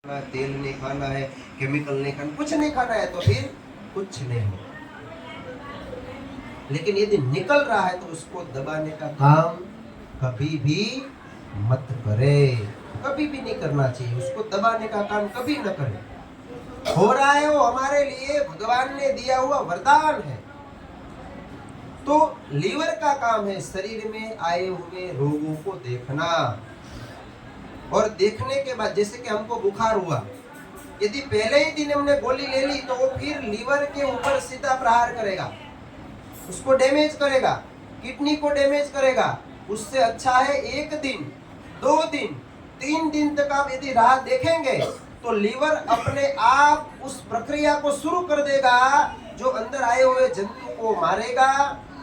तेल नहीं खाना है, केमिकल नहीं खाना, कुछ नहीं खाना है तो फिर कुछ नहीं हो। लेकिन यदि निकल रहा है तो उसको दबाने का काम कभी भी मत करे, कभी भी नहीं करना चाहिए। उसको दबाने का काम कभी न करे। हो रहा है वो हमारे लिए भगवान ने दिया हुआ वरदान है। तो लीवर का काम है शरीर में आए हुए रोगों को देखना, और देखने के बाद जैसे कि हमको बुखार हुआ, यदि पहले ही दिन हमने गोली ले ली तो वो फिर लीवर के ऊपर सीधा प्रहार करेगा, उसको डैमेज करेगा, किडनी को डैमेज करेगा। उससे अच्छा है 1 दिन 2 दिन 3 दिन तक आप यदि राह देखेंगे तो लीवर अपने आप उस प्रक्रिया को शुरू कर देगा जो अंदर आए हुए जंतु को मारेगा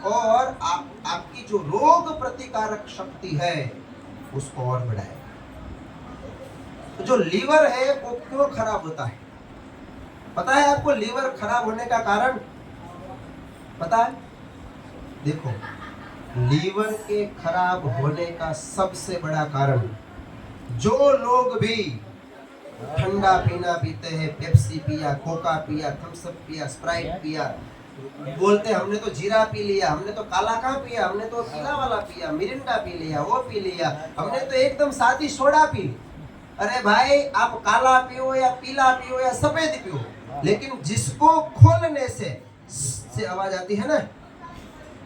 और आपकी जो रोग प्रतिकारक शक्ति है उसको और बढ़ाएगा। तो जो लीवर है वो क्यों खराब होता है? पता है आपको लीवर खराब होने का कारण? पता है? देखो, लीवर के खराब होने का सबसे बड़ा कारण, जो लोग भी ठंडा पीना पीते हैं, पेप्सी पिया, कोका पिया, थम्स अप पिया, स्प्राइट पिया, बोलते हैं हमने तो जीरा पी लिया, हमने तो काला कहाँ पिया, हमने तो पीला वाला पिया, मिरिंडा पी लिया, वो पी लिया, हमने तो एकदम सादी सोडा पी ली। अरे भाई, आप काला पियो या पीला पियो या सफेद पियो, लेकिन जिसको खोलने से आवाज आती है ना,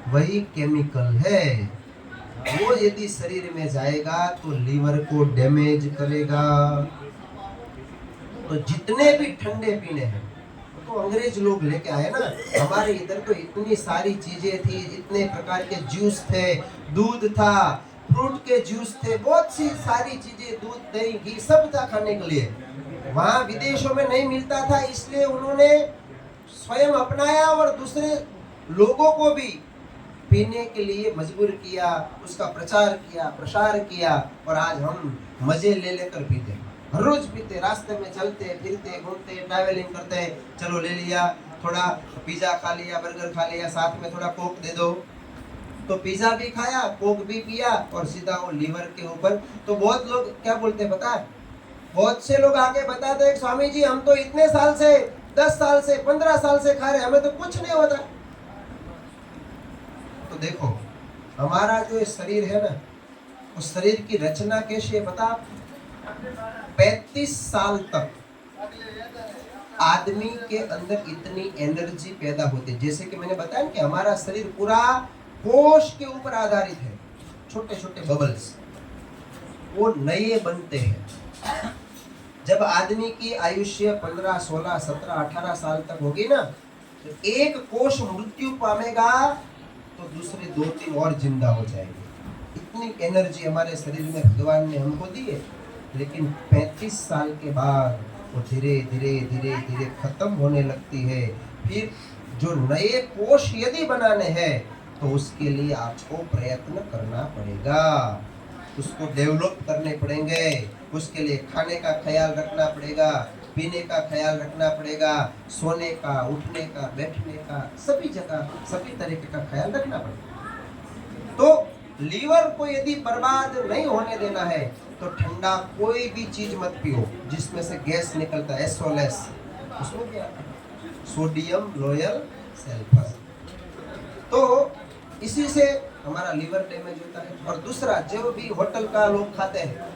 वही केमिकल है। वो यदि शरीर में जाएगा तो लीवर को डैमेज करेगा। तो जितने भी ठंडे पीने हैं तो अंग्रेज लोग लेके आए ना, हमारे इधर तो इतनी सारी चीजें थी, इतने प्रकार के जूस थे, दूध था, फ्रूट के जूस थे, बहुत सी सारी चीजें, दूध दही घी सब था खाने के लिए। वहां विदेशों में नहीं मिलता था, इसलिए उन्होंने स्वयं अपनाया और दूसरे लोगों को भी पीने के लिए मजबूर किया, उसका प्रचार किया, प्रसार किया, और आज हम मजे ले लेकर पीते हैं। हर रोज पीते, रास्ते में चलते फिरते घूमते ट्रैवलिंग करते, चलो ले लिया, थोड़ा पिज्जा खा लिया, बर्गर खा लिया, साथ में थोड़ा कोक दे दो, तो पिज्जा भी खाया, कोक भी पिया, और सीधा वो लीवर के ऊपर। तो बहुत लोग क्या बोलते हैं पता है? बहुत से लोग आके बताते हैं स्वामी जी हम तो इतने साल से, 10 साल से, 15 साल से खा रहे, हमें तो कुछ नहीं होता। तो देखो, हमारा जो शरीर है ना, उस शरीर की रचना कैसी है पता? 35 साल तक आदमी के अंदर इतनी एनर्जी पैदा होती है। जैसे कि मैंने बताया कि हमारा शरीर पूरा कोश के ऊपर आधारित है, छोटे छोटे बबल्स वो नए बनते हैं। जब आदमी की आयुष्य 15, 16, 17, 18 साल तक होगी ना, तो एक कोश मृत्यु पाएगा तो दूसरे 2-3 और जिंदा हो जाएंगे। इतनी एनर्जी हमारे शरीर में भगवान ने हमको दी है। लेकिन 35 साल के बाद वो धीरे धीरे धीरे धीरे खत्म होने लगती है। फिर जो नए कोश यदि बनाने हैं तो उसके लिए आपको प्रयत्न करना पड़ेगा, उसको डेवलप करने पड़ेंगे, उसके लिए खाने का ख्याल रखना पड़ेगा, पीने का ख्याल रखना पड़ेगा, सोने का, उठने का, बैठने का, सभी जगह सभी तरीके का ख्याल रखना पड़ेगा। तो लीवर को यदि बर्बाद नहीं होने देना है तो ठंडा कोई भी चीज मत पियो जिसमें से गैस निकलता है, SOLS, उसमें क्या? Sodium loyal sulphur. तो इसी से हमारा लीवर डैमेज होता है। और दूसरा, जो भी होटल का लोग खाते हैं,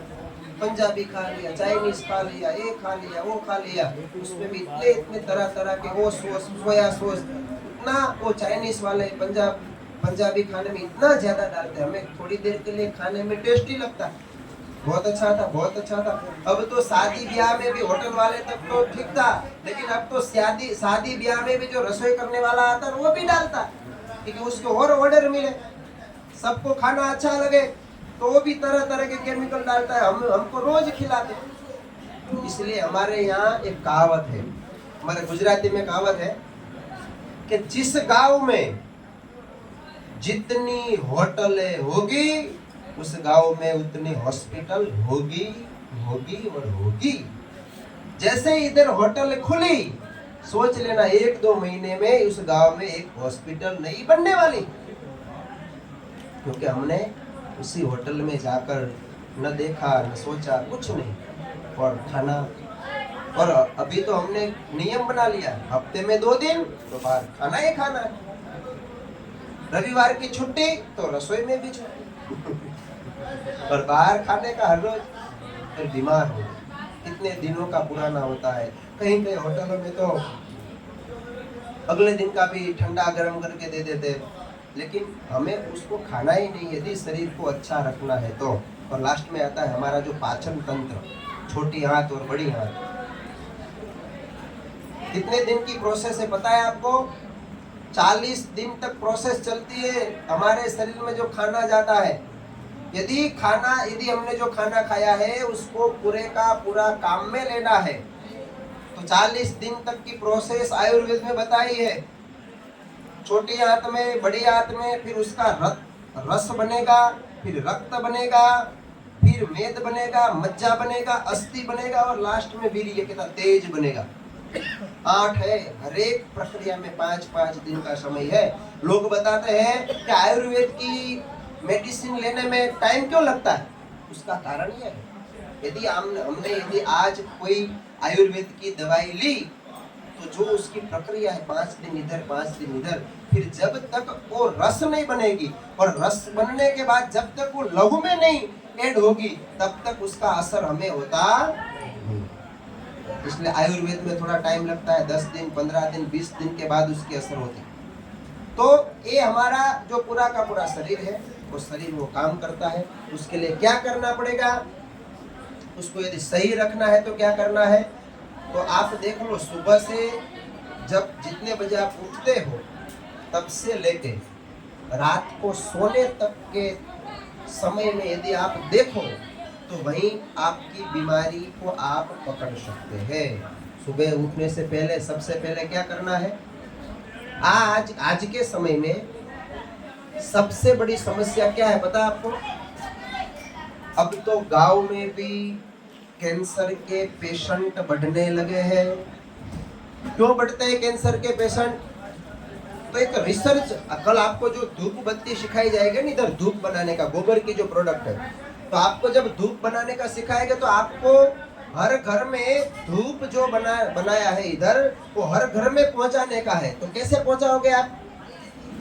पंजाबी खा लिया, चाइनीज खा लिया, ये खा लिया, वो खा लिया, उसमें भी इतने तरह तरह के वो सॉस, सोया सॉस, इतना वो चाइनीज वाले पंजाबी खाने में इतना ज्यादा डालते हैं, हमें थोड़ी देर के लिए खाने में टेस्टी लगता है, बहुत अच्छा था, बहुत अच्छा था। अब तो शादी ब्याह में भी होटल वाले तक तो ठीक था, लेकिन अब तो शादी ब्याह में भी जो रसोई करने वाला आता है वो भी डालता है, क्योंकि उसको और ऑर्डर मिले, सबको खाना अच्छा लगे, तो वो भी तरह तरह के केमिकल डालता है, हमको रोज खिलाते। इसलिए हमारे यहाँ एक कहावत है, हमारे गुजराती में कहावत है कि जिस गांव में जितनी होटलें होगी उस गांव में उतनी हॉस्पिटल होगी होगी और होगी। जैसे इधर होटल खुली, सोच लेना 1-2 महीने में उस गांव में एक हॉस्पिटल नहीं बनने वाली, क्योंकि हमने उसी होटल में जाकर न देखा न सोचा कुछ नहीं, और खाना और अभी तो हमने नियम बना लिया, हफ्ते में 2 दिन तो बाहर खाना ही खाना है, रविवार की छुट्टी तो रसोई में भी छुट्टी और बाहर खाने का हर रोज, फिर बीमार हो कितने दिनों का पुराना होता है। कहीं कहीं होटलों में तो अगले दिन का भी ठंडा गर्म करके दे देते, लेकिन हमें उसको खाना ही नहीं यदि शरीर को अच्छा रखना है तो। और लास्ट में आता है हमारा जो पाचन तंत्र, छोटी आंत और बड़ी आंत। कितने दिन की प्रोसेस है पता है आपको? 40 दिन तक प्रोसेस चलती है हमारे शरीर में जो खाना जाता है। यदि हमने जो खाना खाया है उसको पूरे का पूरा काम में लेना है तो 40 दिन तक की प्रोसेस आयुर्वेद में बताई है। छोटी आंत में, बड़ी आंत में, फिर उसका रस बनेगा, फिर रक्त बनेगा, फिर मेद बनेगा, मज्जा बनेगा, अस्थि बनेगा और लास्ट में वीर्य के तेज बनेगा। 8 है, हर एक प्रक्रिया में 5-5 दिन का समय है। लोग बताते हैं कि आयुर्वेद की मेडिसिन लेने में टाइम क्यों लगता है, उसका कारण यह है यदि हमने आज कोई आयुर्वेद की दवाई ली तो जो उसकी प्रक्रिया है 5 दिन इधर 5 दिन इधर, फिर जब तक वो रस नहीं बनेगी और रस बनने के बाद जब तक वो लहू में नहीं ऐड होगी तब तक उसका असर हमें होता नहीं। इसलिए आयुर्वेद में थोड़ा टाइम लगता है, 10 दिन 15 दिन 20 दिन के बाद उसकी असर होती है। तो ये हमारा जो पूरा का पूरा शरीर है वो शरीर वो काम करता है। उसके लिए क्या करना पड़ेगा, उसको यदि सही रखना है तो क्या करना है, तो आप देख लो सुबह से जब जितने बजे आप उठते हो तब से लेके रात को सोने तक के समय में यदि आप देखो तो वहीं आपकी बीमारी को आप पकड़ सकते हैं। सुबह उठने से पहले सबसे पहले क्या करना है, आज के समय में सबसे बड़ी समस्या क्या है पता है आपको? अब तो गांव में भी कैंसर के पेशेंट बढ़ने लगे हैं। क्यों बढ़ते हैं कैंसर के पेशेंट? तो एक रिसर्च, कल आपको जो धूप बत्ती सिखाई जाएगी ना, इधर धूप बनाने का, गोबर की जो प्रोडक्ट है, तो आपको जब धूप बनाने का सिखाएगा तो आपको हर घर में धूप जो बनाया है इधर, वो हर घर में पहुंचाने का है। तो कैसे पहुंचाओगे आप?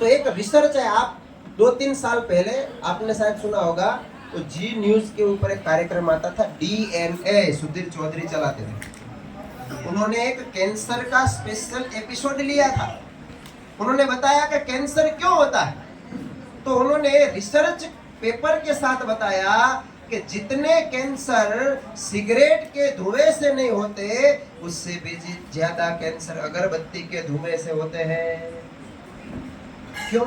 तो एक रिसर्च है। आप 2-3 साल पहले आपने शायद सुना होगा, तो जी न्यूज के ऊपर एक कार्यक्रम आता था, DNA, सुधीर चौधरी चलाते थे। उन्होंने एक कैंसर का स्पेशल एपिसोड लिया था। उन्होंने बताया कि कैंसर क्यों होता है। तो उन्होंने रिसर्च पेपर के साथ बताया कि जितने कैंसर सिगरेट के धुएं से नहीं होते, उससे भी ज्यादा कैंसर अगरबत्ती के धुएं से होते हैं। क्यों?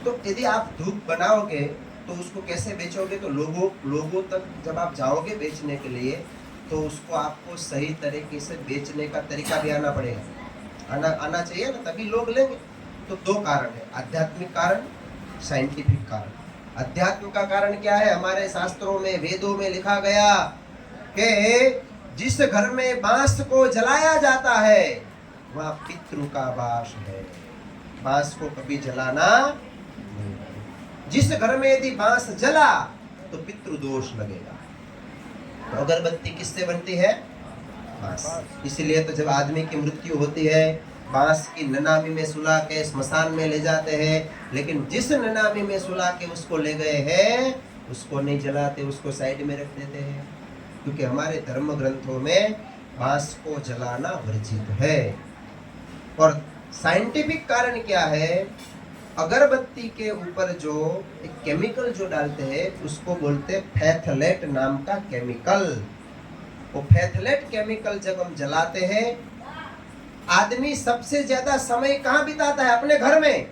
तो यदि आप धूप बनाओगे तो उसको कैसे बेचोगे? तो लोगों तक जब आप जाओगे बेचने के लिए तो उसको आपको सही तरीके से बेचने का तरीका भी आना पड़ेगा, आना चाहिए ना, तभी लोग लेंगे। तो 2 कारण है, आध्यात्मिक कारण, साइंटिफिक कारण। अध्यात्म का कारण क्या है? हमारे शास्त्रों में, वेदों में लिखा गया कि जिस घर में बांस को जलाया जाता है वहाँ पितृ का वास है। बांस को कभी जलाना नहीं। जिस घर में यदि बांस जला तो पितृ दोष लगेगा। तो अगरबत्ती किससे बनती है? बांस। इसलिए तो जब आदमी की मृत्यु होती है बांस की ननामी में सुला के स्मशान में ले जाते हैं, लेकिन जिस ननामी में सुला के उसको ले गए हैं उसको नहीं जलाते, उसको साइड में रख देते हैं, क्योंकि हमारे धर्म ग्रंथों में बांस को जलाना वर्जित है। और साइंटिफिक कारण क्या है? अगरबत्ती के ऊपर जो एक केमिकल जो डालते हैं उसको बोलते हैं फैथलेट नाम का केमिकल। वो फैथलेट केमिकल जब हम जलाते हैं, आदमी सबसे ज्यादा समय कहाँ बिताता है? अपने घर में।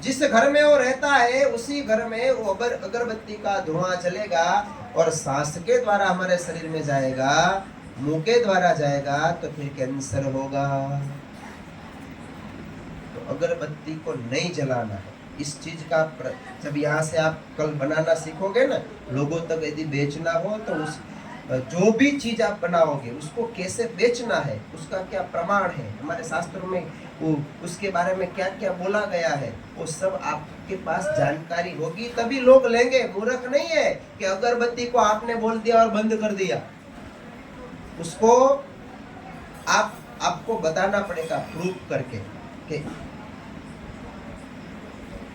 जिस घर में वो रहता है उसी घर में वो अगरबत्ती का धुआं चलेगा और सांस के द्वारा हमारे शरीर में जाएगा, मुंह के द्वारा जाएगा, तो फिर कैंसर होगा। तो अगरबत्ती को नहीं जलाना है। इस चीज का जब यहाँ से आप कल बनाना सीखोगे ना, लोगों तक यदि बेचना हो तो उस जो भी चीज आप बनाओगे उसको कैसे बेचना है, उसका क्या प्रमाण है, हमारे शास्त्रों में वो उसके बारे में क्या क्या बोला गया है, वो सब आपके पास जानकारी होगी तभी लोग लेंगे। मूर्ख नहीं है कि अगरबत्ती को आपने बोल दिया और बंद कर दिया। उसको आपको बताना पड़ेगा प्रूफ करके कि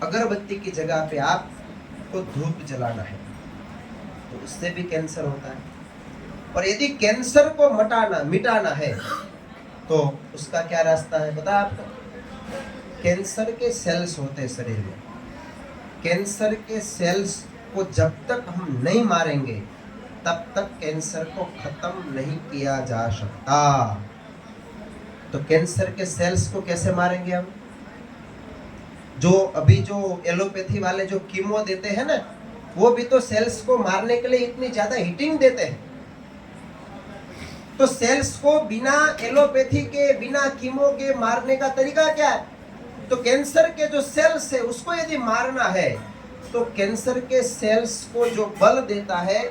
अगरबत्ती की जगह पे आपको धूप जलाना है, तो उससे भी कैंसर होता है। और यदि कैंसर को मिटाना है तो उसका क्या रास्ता है पता है आपको? कैंसर के सेल्स होते हैं शरीर में, कैंसर के सेल्स को जब तक हम नहीं मारेंगे तब तक कैंसर को खत्म नहीं किया जा सकता। तो कैंसर के सेल्स को कैसे मारेंगे हम? जो अभी जो एलोपैथी वाले जो कीमो देते हैं ना, वो भी तो सेल्स को मारने के लिए इतनी ज्यादा हीटिंग देते हैं। तो सेल्स को बिना एलोपैथी के, बिना कीमो के मारने का तरीका क्या है? तो कैंसर के जो सेल्स है उसको यदि मारना है तो कैंसर के सेल्स को जो बल देता है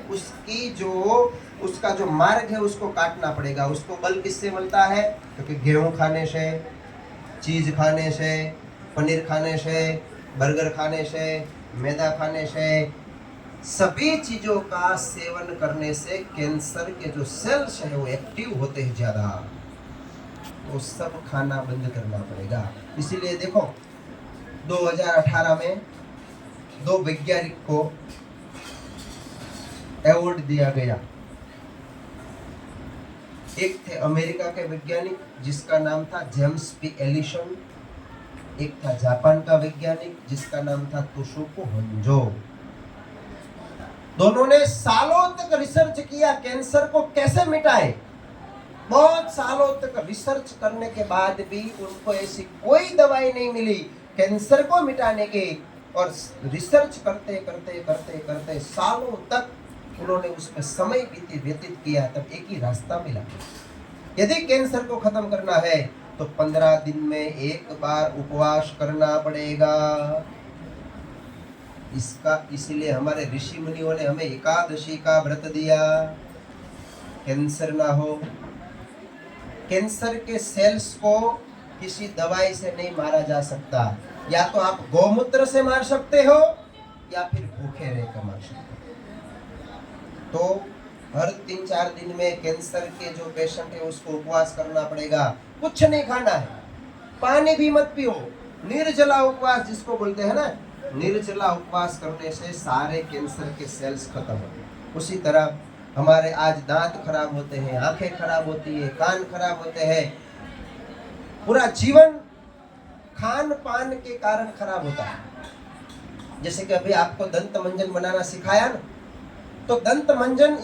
उसका जो मार्ग है उसको काटना पड़ेगा। उसको बल किससे मिलता है? क्योंकि गेहूं खाने से, चीज खाने से, पनीर खाने से, बर्गर खाने से, मैदा खाने से, सभी चीजों का सेवन करने से कैंसर के जो सेल्स है वो एक्टिव होते हैं ज्यादा, तो सब खाना बंद करना पड़ेगा। इसीलिए देखो 2018 में 2 वैज्ञानिक को अवार्ड दिया गया। एक थे अमेरिका के वैज्ञानिक जिसका नाम था जेम्स पी एलिसन, एक था जापान का वैज्ञानिक जिसका नाम था तोशोको होंजो। दोनों ने सालों तक रिसर्च किया कैंसर को कैसे मिटाए। बहुत सालों तक रिसर्च करने के बाद भी उनको ऐसी कोई दवाई नहीं मिली कैंसर को मिटाने की। और रिसर्च करते करते करते करते सालों तक उन्होंने उसमें समय व्यतीत किया, तब एक ही रास्ता मिला। यदि कैंसर को खत्म करना है तो 15 दिन में एक बार उपवास करना पड़ेगा। इसलिए हमारे ऋषि मुनियों ने हमें एकादशी का व्रत दिया, कैंसर ना हो। कैंसर के सेल्स को किसी दवाई से नहीं मारा जा सकता। या तो आप गौमूत्र से मार सकते हो या फिर भूखे रहकर मार सकते हो। तो हर 3-4 दिन में कैंसर के जो पेशेंट है उसको उपवास करना पड़ेगा। कुछ नहीं खाना है, पानी भी मत पियो। निर्जला उपवास जिसको बोलते हैं ना, निर्जला उपवास करने से सारे कैंसर के सेल्स खत्म होते हैं। उसी तरह हमारे आज दांत खराब होते हैं, आंखें खराब होती है, कान खराब होते हैं, पूरा जीवन खान पान के कारण खराब होता है। जैसे कि अभी आपको दंत मंजन बनाना सिखाया ना, तो दंत मंजन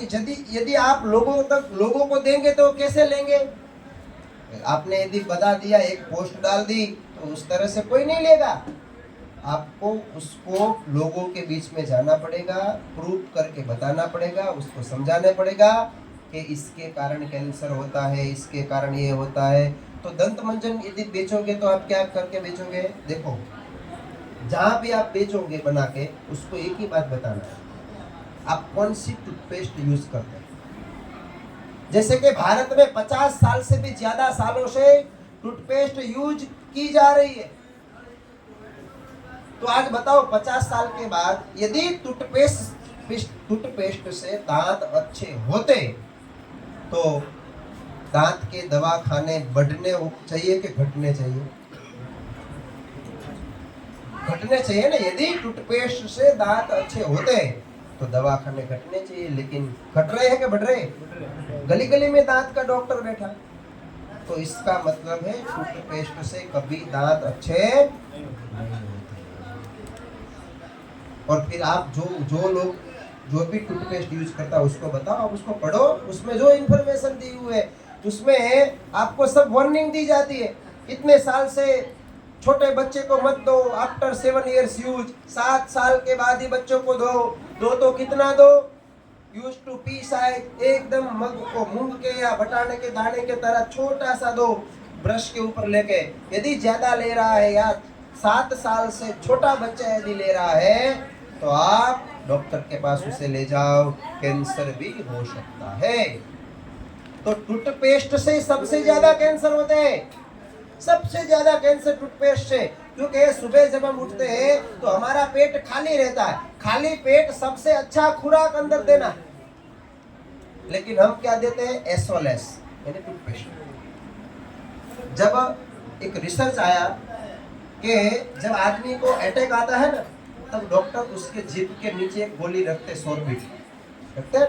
यदि आप लोगों को देंगे तो कैसे लेंगे? आपने यदि बता दिया, एक पोस्ट डाल दी, तो उस तरह से कोई नहीं लेगा। आपको उसको लोगों के बीच में जाना पड़ेगा, प्रूफ करके बताना पड़ेगा, उसको समझाना पड़ेगा कि इसके कारण कैंसर होता है, इसके कारण ये होता है। तो दंत मंजन यदि बेचोगे तो आप क्या करके बेचोगे? देखो, जहाँ भी आप बेचोगे बना के, उसको एक ही बात बताना है, आप कौन सी टूथपेस्ट यूज करते हैं। जैसे कि भारत में 50 साल से भी ज्यादा सालों से टूथपेस्ट यूज की जा रही है। तो आज बताओ 50 साल के बाद यदि टूथपेस्ट से दांत अच्छे होते तो दांत के दवाखाने बढ़ने चाहिए कि घटने चाहिए? घटने चाहिए ना। यदि टूथपेस्ट से दांत अच्छे होते तो दवाखाने घटने चाहिए, लेकिन घट रहे हैं कि बढ़ रहे? गली गली में दांत का डॉक्टर बैठा। तो इसका मतलब है टूथपेस्ट से कभी दांत अच्छे नहीं होते। और फिर आप जो लोग जो भी टूथपेस्ट यूज करता है उसको बताओ, आप उसको पढ़ो, उसमें जो इन्फॉर्मेशन दी हुई है उसमें आपको सब वार्निंग दी जाती है। इतने साल से छोटे बच्चे को मत दो, आफ्टर 7 years यूज, 7 साल के बाद ही बच्चों को दो तो कितना दो? यूज टू पी साइज, एकदम मग को मूंग के या बटाने के दाने के तरह छोटा सा दो, ब्रश के ऊपर लेके। यदि ज्यादा ले रहा है या 7 साल से छोटा बच्चा यदि ले रहा है तो आप डॉक्टर के पास उसे ले जाओ, कैंसर भी हो सकता है। तो टूथपेस्ट से सबसे ज्यादा कैंसर होते हैं, सबसे ज्यादा कैंसर टूथपेस्ट से। क्योंकि सुबह जब हम उठते हैं तो हमारा पेट खाली रहता है। खाली पेट सबसे अच्छा खुराक अंदर देना है। लेकिन हम क्या देते हैं, एसोलेस यानी टूथपेस्ट। जब एक रिसर्च आया कि जब आदमी को अटैक आता है ना, तब डॉक्टर उसके जीभ के नीचे एक गोली रखते, सॉर्बिट रखते,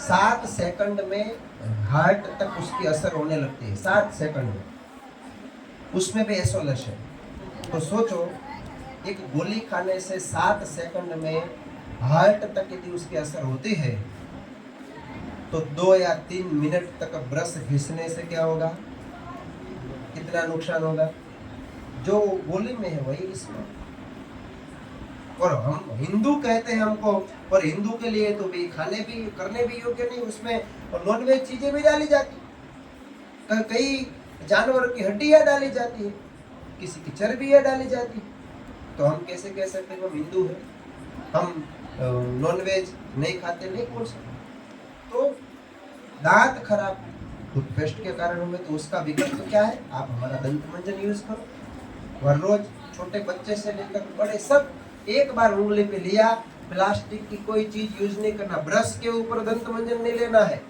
7 सेकंड में हार्ट तक उसकी असर होने लगती है, 7 सेकंड में, उसमें भी एसोलेस है। तो सोचो, एक गोली खाने से 7 सेकंड में हार्ट तक यदि उसकी असर होती है, तो 2 या 3 मिनट तक ब्रश घिसने से क्या होगा, कितना नुकसान होगा। जो गोली में है वही इसमें। और हम हिंदू कहते हैं हमको, और हिंदू के लिए तो भी खाने भी करने भी योग्य नहीं, उसमें और नॉनवेज चीजें भी डाली जाती, कई जानवरों की हड्डियां डाली जाती है, किसी की चर्बियां डाली जाती है। तो हम कैसे कह सकते हैं हम हिंदू हैं, हम नॉनवेज नहीं खाते, नहीं बोल सकते। तो दांत खराब टूथपेस्ट के कारण हुए, तो उसका विकल्प तो क्या है, आप हमारा दंत मंजन यूज करो। हर रोज छोटे बच्चे से लेकर बड़े सब एक बार उंगली पे लिया, प्लास्टिक की कोई चीज यूज नहीं करना, ब्रश के ऊपर दंत मंजन नहीं लेना है,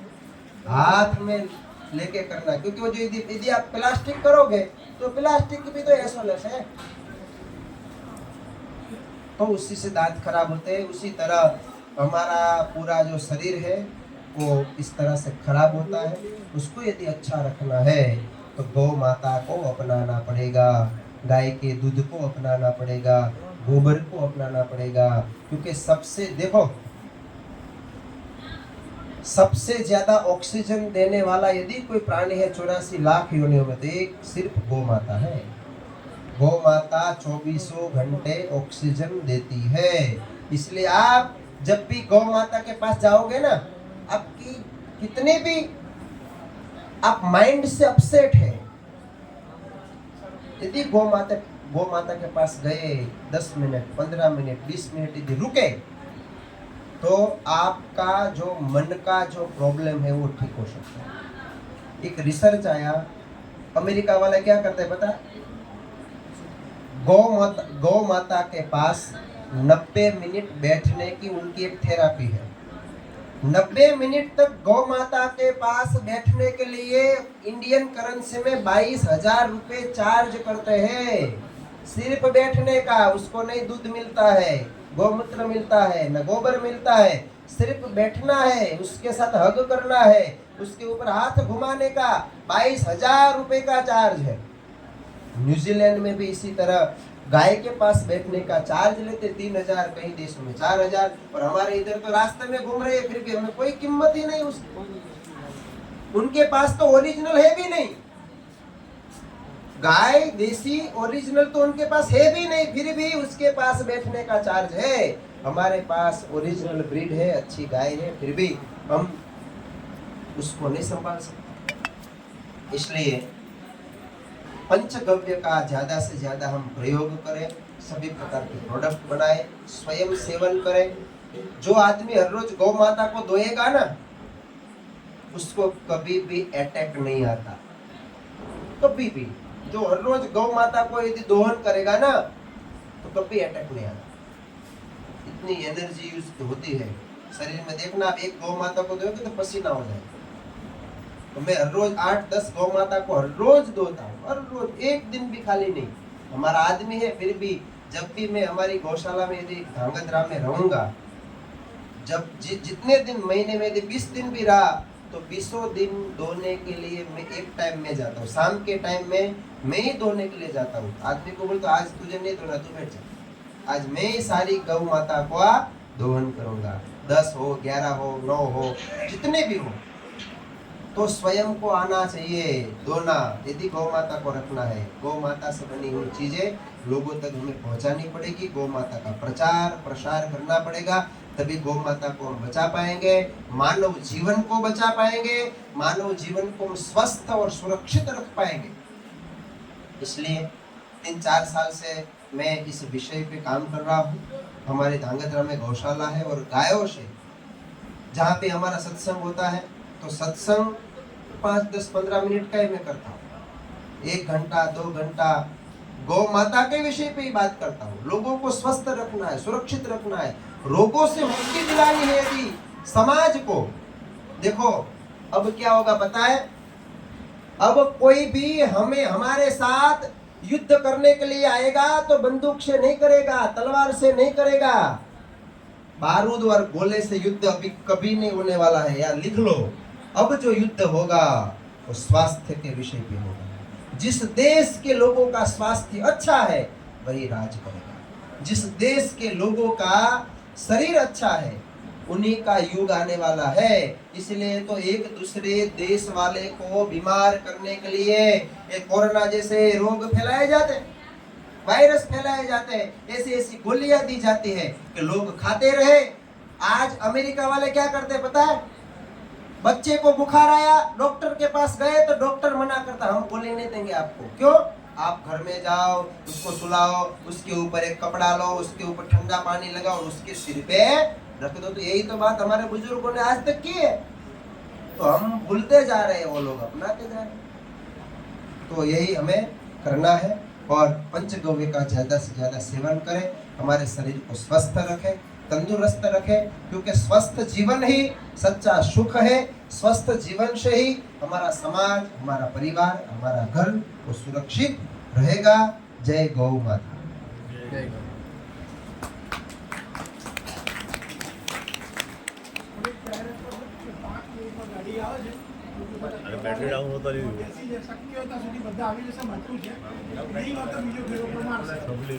हाथ में लेके करना। क्योंकि वो जो यदि आप प्लास्टिक करोगे तो प्लास्टिक भी तो एसोलेस है, तो उसी से दांत खराब होते हैं। उसी तरह हमारा पूरा जो शरीर है वो इस तरह से खराब होता है। उसको यदि अच्छा रखना है तो गौ माता को अपनाना पड़ेगा, गाय के दूध को अपनाना पड़ेगा, गोबर को अपनाना पड़ेगा। क्योंकि सबसे देखो, सबसे ज्यादा ऑक्सीजन देने वाला यदि कोई प्राणी है 84 लाख योनियों में, तो एक सिर्फ गौ माता है। गौ माता 24 घंटे ऑक्सीजन देती है। इसलिए आप जब भी गौ माता के पास जाओगे ना, आपकी कितने भी आप माइंड से अपसेट है, यदि गौ माता के पास गए, 10 मिनट 15 मिनट 20 मिनट यदि रुके, तो आपका जो मन का जो प्रॉब्लम है वो ठीक हो सकता है। एक रिसर्च आया, अमेरिका वाले क्या करते हैं पता, गौ माता के पास 90 मिनट बैठने की उनकी एक थेरापी है। 90 मिनट तक गौ माता के पास बैठने के लिए इंडियन करेंसी में 22,000 रुपए चार्ज करते हैं, सिर्फ बैठने का। उसको नहीं दूध मिलता है, गौमूत्र मिलता है, न गोबर मिलता है, सिर्फ बैठना है, उसके साथ हग करना है, उसके ऊपर हाथ घुमाने का 22,000 रुपए का चार्ज है। न्यूजीलैंड में भी इसी तरह गाय के पास बैठने का चार्ज लेते 3,000, कई देशों में 4,000, और हमारे इधर तो रास्ते में घूम रहे हैं, फिर भी हमें कोई कीमत ही नहीं उसकी। उनके पास तो ओरिजिनल है भी नहीं, गाय देसी ओरिजिनल तो उनके पास है भी नहीं, फिर भी उसके पास बैठने का चार्ज है। हमारे पास ओरिजिनल ब्रीड है, अच्छी गाय है, फिर भी हम उसको नहीं संभाल सकते। इसलिए पंचगव्य का ज्यादा से ज्यादा हम प्रयोग करें, सभी प्रकार के प्रोडक्ट बनाए, स्वयं सेवन करें। जो आदमी हर रोज गौ माता को धोएगा ना, उसको कभी भी अटैक नहीं आता, कभी भी। जो हर रोज गौ माता को यदि दोहन करेगा ना, तो कभी अटैक नहीं आता। इतनी एनर्जी यूज होती है शरीर में। देखना, आप एक गौ माता को धोएगे तो पसीना हो जाएगा। तो मैं हर रोज 8-10 गौ माता को हर रोज धोता हूँ, हर रोज, एक दिन भी खाली नहीं। हमारा आदमी है, फिर भी जब भी मैं हमारी गौशाला में यदि धांगध्रा में रहूंगा, जब जितने दिन महीने में यदि 20 दिन भी रहा, तो 20 दिन धोने के लिए मैं एक टाइम में जाता हूँ, शाम के टाइम में मैं ही धोने के लिए जाता हूँ। आदमी को बोलता आज तुझे नहीं धोना, तू बैठ जा, आज मैं ही सारी गौ माता को दोहन करूंगा, 10 हो 11 हो 9 हो, जितने भी हो। तो स्वयं को आना चाहिए धोना। यदि गौ माता को रखना है, गौ माता से बनी हुई चीजें लोगों तक हमें पहुंचानी पड़ेगी, गौ माता का प्रचार प्रसार करना पड़ेगा, तभी गौ माता को हम बचा पाएंगे, मानव जीवन को बचा पाएंगे, मानव जीवन को हम स्वस्थ और सुरक्षित रख पाएंगे। इसलिए 3-4 साल से मैं इस विषय पे काम कर रहा हूँ। हमारे धांगध्रा में गौशाला है, और गायों से जहाँ पे हमारा सत्संग होता है, तो सत्संग 5, 10, 15 मिनट का ही मैं करता हूँ। 1 घंटा 2 घंटा गौ माता के विषय पे ही बात करता हूँ। लोगों को स्वस्थ रखना है, सुरक्षित रखना है, रोगों से मुक्ति दिलानी है। यदि समाज को देखो अब क्या होगा पता है, अब कोई भी हमें हमारे साथ युद्ध करने के लिए आएगा तो बंदूक से नहीं करेगा, तलवार से नहीं करेगा, बारूद और गोले से युद्ध अभी कभी नहीं होने वाला है। यार लिख लो, अब जो युद्ध होगा वो स्वास्थ्य के विषय पे होगा। जिस देश के लोगों का स्वास्थ्य अच्छा है वही राज करेगा। जिस देश के लोगों का शरीर अच्छा है उन्हीं का युग आने वाला है। इसलिए तो एक दूसरे देश वाले को बीमार करने के लिए ये कोरोना जैसे रोग फैलाए जाते हैं, वायरस फैलाए जाते हैं, ऐसी ऐसी गोलियां दी जाती है कि लोग खाते रहे। आज अमेरिका वाले क्या करते हैं पता है, बच्चे को बुखार आया, डॉक्टर के पास गए तो डॉक्टर मना करता, हम गोली नहीं देंगे आपको। क्यों? आप घर में जाओ, उसको सुलाओ, उसके ऊपर एक कपड़ा लो, उसके ऊपर ठंडा पानी लगाओ और उसके सिर पे रख दो। तो यही तो बात हमारे बुजुर्गों ने आज तक की है, तो हम भूलते जा रहे हैं, वो लोग अपनाते जा रहे हैं। तो यही हमें करना है और पंचगव्य का ज्यादा से ज्यादा सेवन करें, हमारे शरीर को स्वस्थ रखें, तंदुरुस्त रखें, क्योंकि स्वस्थ जीवन ही सच्चा सुख है। स्वस्थ जीवन से ही हमारा समाज, हमारा परिवार, हमारा घर वो सुरक्षित रहेगा। जय गौ माता। जय गौ। બેટરી ડાઉન હોતા નહીં શક્ય હતા સુધી બધા આવી જશે મળતું છે નહીં હોતા બીજો ફેરો પ્રમાણ છે એટલે